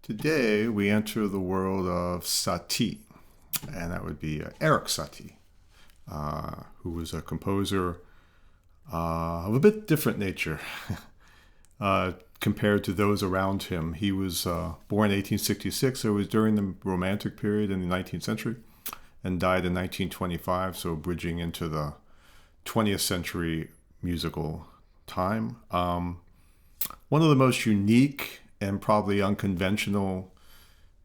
Today we enter the world of Satie, and that would be ERIK Satie, who was a composer of a bit different nature compared to those around him. He was born in 1866, so it was during the Romantic period in the 19th century, and died in 1925, so bridging into the 20th century musical time. One of the most unique and probably unconventional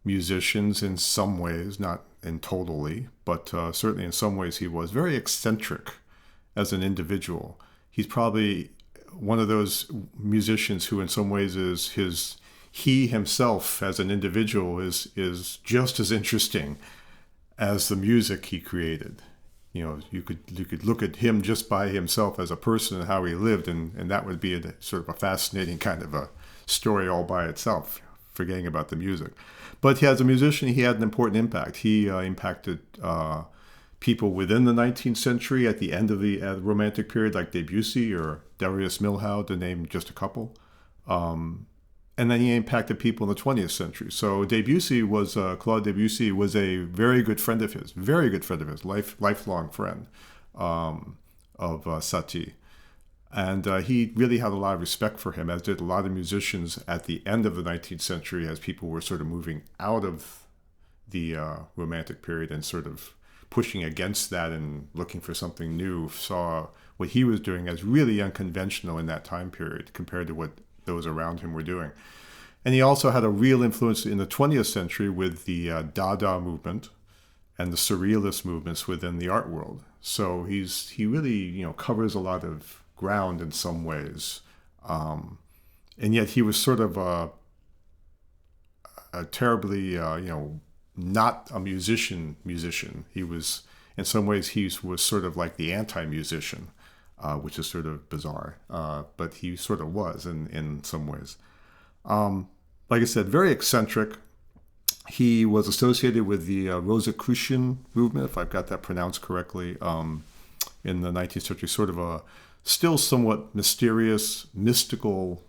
musicians in some ways, not in totally, but certainly in some ways he was very eccentric as an individual. He's probably one of those musicians who in some ways he himself as an individual is just as interesting as the music he created. You know, you could look at him just by himself as a person and how he lived, and that would be sort of a fascinating kind of a story all by itself, forgetting about the music. But as a musician, he had an important impact. He impacted people within the 19th century at the end of the Romantic period, like Debussy or Darius Milhaud, to name just a couple. And then he impacted people in the 20th century. So Claude Debussy was a very good friend of his, lifelong friend of Satie. And he really had a lot of respect for him, as did a lot of musicians at the end of the 19th century, as people were sort of moving out of the Romantic period and sort of pushing against that and looking for something new, saw what he was doing as really unconventional in that time period compared to what those around him were doing. And he also had a real influence in the 20th century with the Dada movement and the Surrealist movements within the art world. So he really covers a lot of ground in some ways, and yet he was sort of a terribly not a musician. He was, in some ways, he was sort of like the anti-musician, which is sort of bizarre, but he sort of was in some ways. Like I said, very eccentric. He was associated with the Rosicrucian movement, if I've got that pronounced correctly, in the 19th century, sort of a still somewhat mysterious, mystical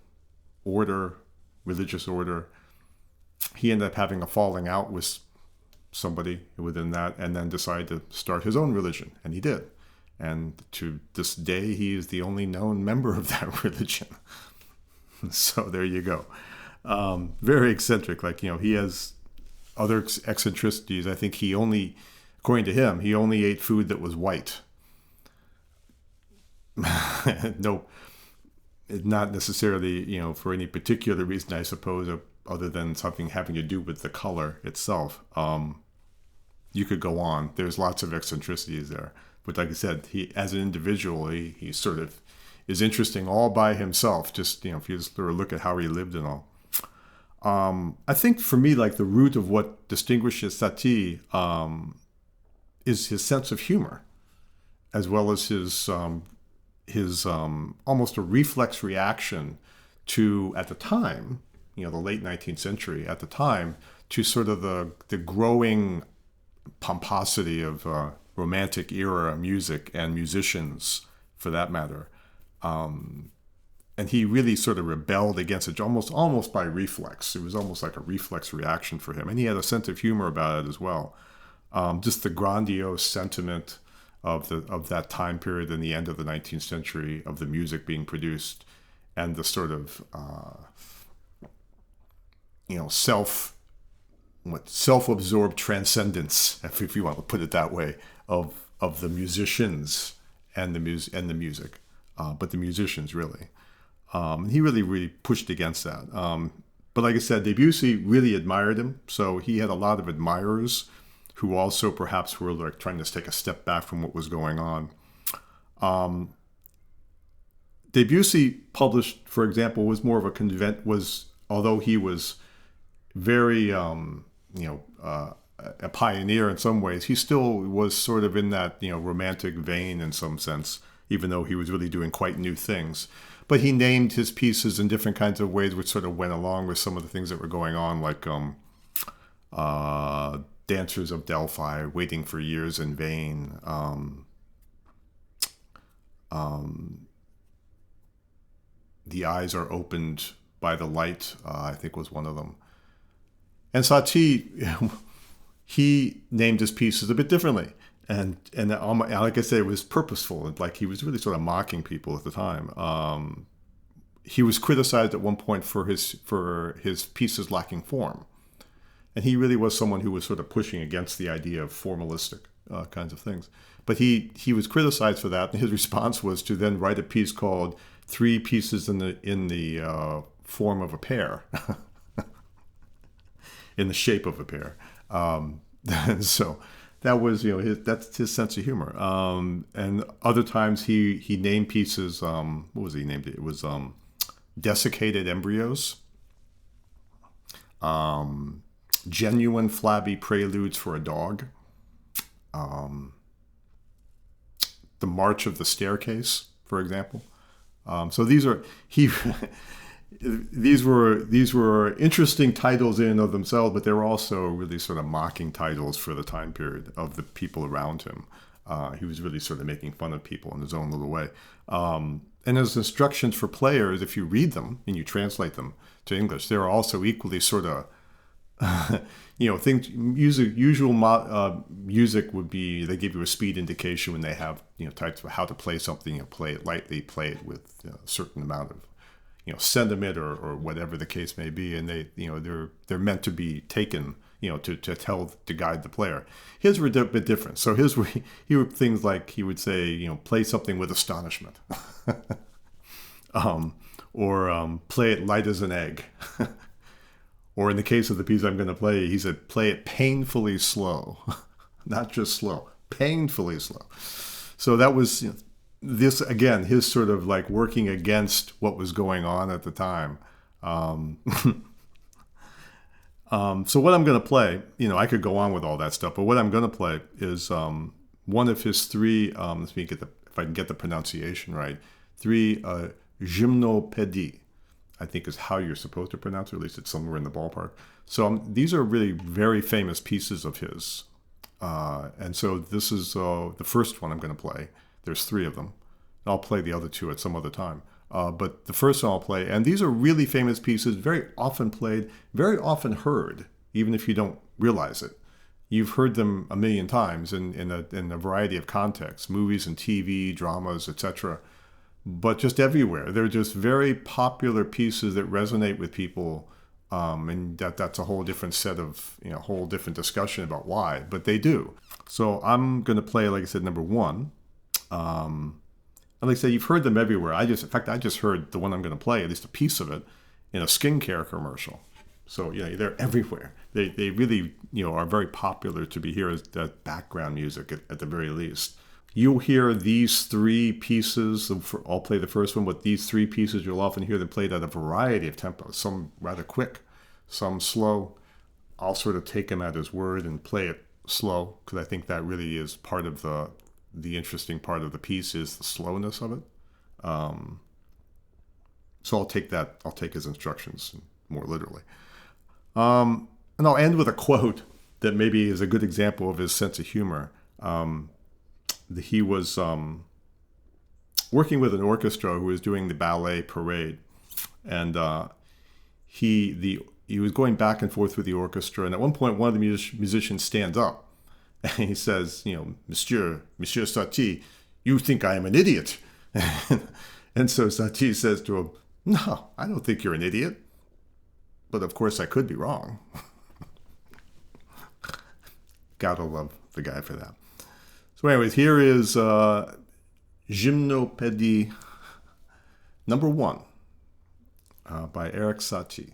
order, religious order. He ended up having a falling out with somebody within that, and then decided to start his own religion, and he did. And to this day, he is the only known member of that religion. So there you go. Very eccentric. He has other eccentricities. I think according to him, he only ate food that was white. No, not necessarily, for any particular reason, I suppose, other than something having to do with the color itself. You could go on. There's lots of eccentricities there. But like I said, he, as an individual, he sort of is interesting all by himself. Just, if you just look at how he lived and all. I think for me, the root of what distinguishes Satie is his sense of humor, as well as his almost a reflex reaction to, at the time, the late 19th century, at the time, to sort of the growing pomposity of Romantic era music and musicians, for that matter. And he really sort of rebelled against it almost by reflex. It was almost like a reflex reaction for him. And he had a sense of humor about it as well. Just the grandiose sentiment of that time period in the end of the 19th century, of the music being produced, and the sort of self-absorbed transcendence, if you want to put it that way, of the musicians and the music, but the musicians really. He really pushed against that. But like I said, Debussy really admired him, so he had a lot of admirers who also perhaps were trying to take a step back from what was going on. Debussy published, for example, was more of although he was very, a pioneer in some ways, he still was sort of in that, Romantic vein in some sense, even though he was really doing quite new things. But he named his pieces in different kinds of ways, which sort of went along with some of the things that were going on, like Dancers of Delphi, Waiting for Years in Vain, The Eyes Are Opened by the Light, I think was one of them. And Satie, he named his pieces a bit differently. And like I said, it was purposeful. Like he was really sort of mocking people at the time. He was criticized at one point for his pieces lacking form. And he really was someone who was sort of pushing against the idea of formalistic kinds of things. But he was criticized for that, and his response was to then write a piece called Three Pieces in the Form of a Pear, in the shape of a pear. And so that was, that's his sense of humor. And other times he named pieces, what was he named it? It was Desiccated Embryos, Genuine Flabby Preludes for a Dog, The March of the Staircase, for example. So these were interesting titles in and of themselves, but they were also really sort of mocking titles for the time period of the people around him. He was really sort of making fun of people in his own little way. And his instructions for players, if you read them and you translate them to English, they're also equally sort of things. Usual music would be, they give you a speed indication when they have types of how to play something. Play it lightly, play it with a certain amount of sentiment or whatever the case may be, and they're meant to be taken to guide the player. His were a bit different. So his were he would things like, he would say play something with astonishment, or play it light as an egg. Or in the case of the piece I'm going to play, he said, play it painfully slow. Not just slow, painfully slow. So that was this, again, his sort of like working against what was going on at the time. So what I'm going to play, I could go on with all that stuff, but what I'm going to play is one of his three, let me get if I can get the pronunciation right, three Gymnopédie, I think is how you're supposed to pronounce it, or at least it's somewhere in the ballpark. So these are really very famous pieces of his. And so this is the first one I'm going to play. There's three of them. I'll play the other two at some other time. But the first one I'll play, and these are really famous pieces, very often played, very often heard, even if you don't realize it. You've heard them a million times in a variety of contexts, movies and TV, dramas, etc. But just everywhere. They're just very popular pieces that resonate with people, and that's a whole different set of, whole different discussion about why, but they do. So I'm going to play, like I said, number one. And like I said, you've heard them everywhere. I just heard the one I'm going to play, at least a piece of it, in a skincare commercial. So they're everywhere. They really are very popular to be here as that background music at the very least. You'll hear these three pieces. I'll play the first one, but these three pieces you'll often hear them played at a variety of tempos. Some rather quick, some slow. I'll sort of take him at his word and play it slow, because I think that really is part of the interesting part of the piece, is the slowness of it. So I'll take his instructions more literally. And I'll end with a quote that maybe is a good example of his sense of humor. He was working with an orchestra who was doing the ballet parade, and he was going back and forth with the orchestra, and at one point one of the musicians stands up and he says, Monsieur Satie, you think I am an idiot. And so Satie says to him, no, I don't think you're an idiot, but of course I could be wrong. Gotta love the guy for that. So anyways, here is Gymnopédie number 1 by ERIK Satie.